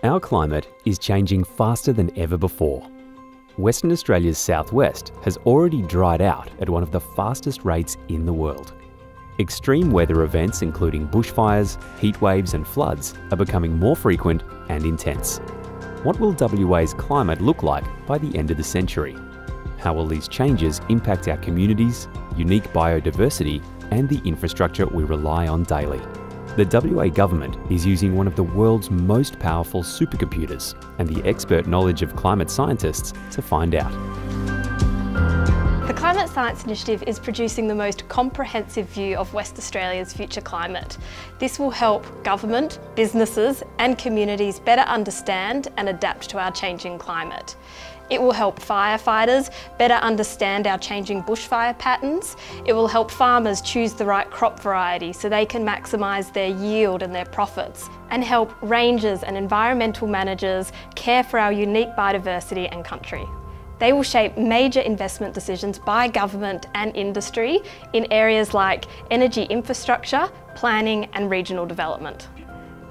Our climate is changing faster than ever before. Western Australia's southwest has already dried out at one of the fastest rates in the world. Extreme weather events including bushfires, heat waves and floods are becoming more frequent and intense. What will WA's climate look like by the end of the century? How will these changes impact our communities, unique biodiversity and the infrastructure we rely on daily? The WA government is using one of the world's most powerful supercomputers and the expert knowledge of climate scientists to find out. The Climate Science Initiative is producing the most comprehensive view of West Australia's future climate. This will help government, businesses and communities better understand and adapt to our changing climate. It will help firefighters better understand our changing bushfire patterns. It will help farmers choose the right crop variety so they can maximise their yield and their profits, and help rangers and environmental managers care for our unique biodiversity and country. They will shape major investment decisions by government and industry in areas like energy infrastructure, planning and regional development.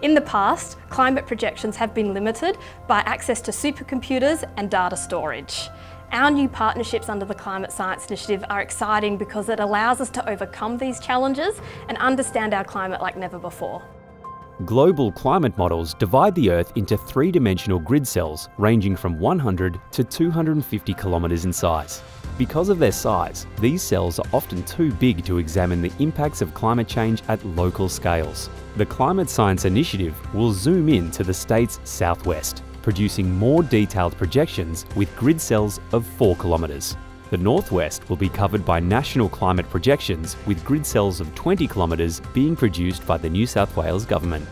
In the past, climate projections have been limited by access to supercomputers and data storage. Our new partnerships under the Climate Science Initiative are exciting because it allows us to overcome these challenges and understand our climate like never before. Global climate models divide the Earth into three-dimensional grid cells ranging from 100 to 250 kilometres in size. Because of their size, these cells are often too big to examine the impacts of climate change at local scales. The Climate Science Initiative will zoom in to the state's southwest, producing more detailed projections with grid cells of 4 kilometres. The northwest will be covered by national climate projections with grid cells of 20 kilometres being produced by the New South Wales government.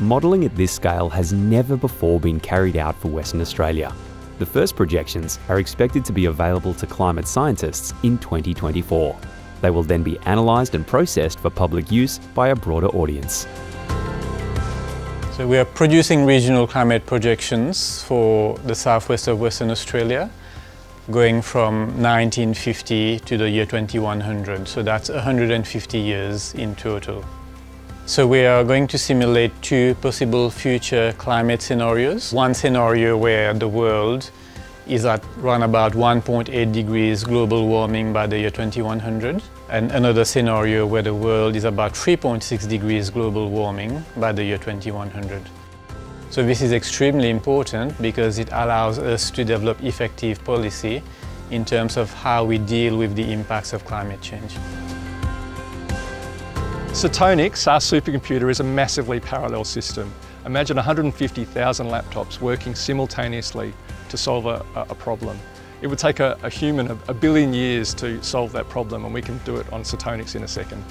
Modelling at this scale has never before been carried out for Western Australia. The first projections are expected to be available to climate scientists in 2024. They will then be analysed and processed for public use by a broader audience. So we are producing regional climate projections for the southwest of Western Australia, going from 1950 to the year 2100, so that's 150 years in total. So we are going to simulate two possible future climate scenarios. One scenario where the world is at around about 1.8 degrees global warming by the year 2100, and another scenario where the world is about 3.6 degrees global warming by the year 2100. So this is extremely important because it allows us to develop effective policy in terms of how we deal with the impacts of climate change. Sotonix, our supercomputer, is a massively parallel system. Imagine 150,000 laptops working simultaneously to solve a problem. It would take a human a billion years to solve that problem, and we can do it on Sotonix in a second.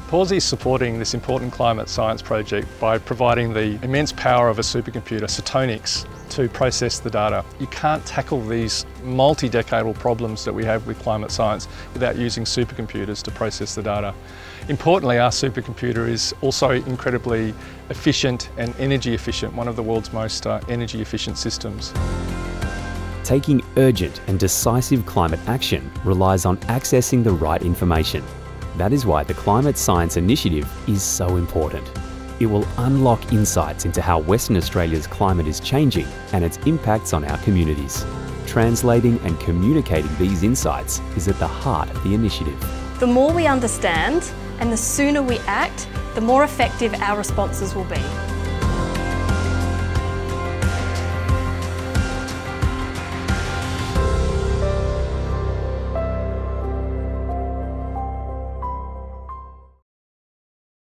Pawsey is supporting this important climate science project by providing the immense power of a supercomputer, Sotonix, to process the data. You can't tackle these multi-decadal problems that we have with climate science without using supercomputers to process the data. Importantly, our supercomputer is also incredibly efficient and energy efficient, one of the world's most energy efficient systems. Taking urgent and decisive climate action relies on accessing the right information. That is why the Climate Science Initiative is so important. It will unlock insights into how Western Australia's climate is changing and its impacts on our communities. Translating and communicating these insights is at the heart of the initiative. The more we understand and the sooner we act, the more effective our responses will be.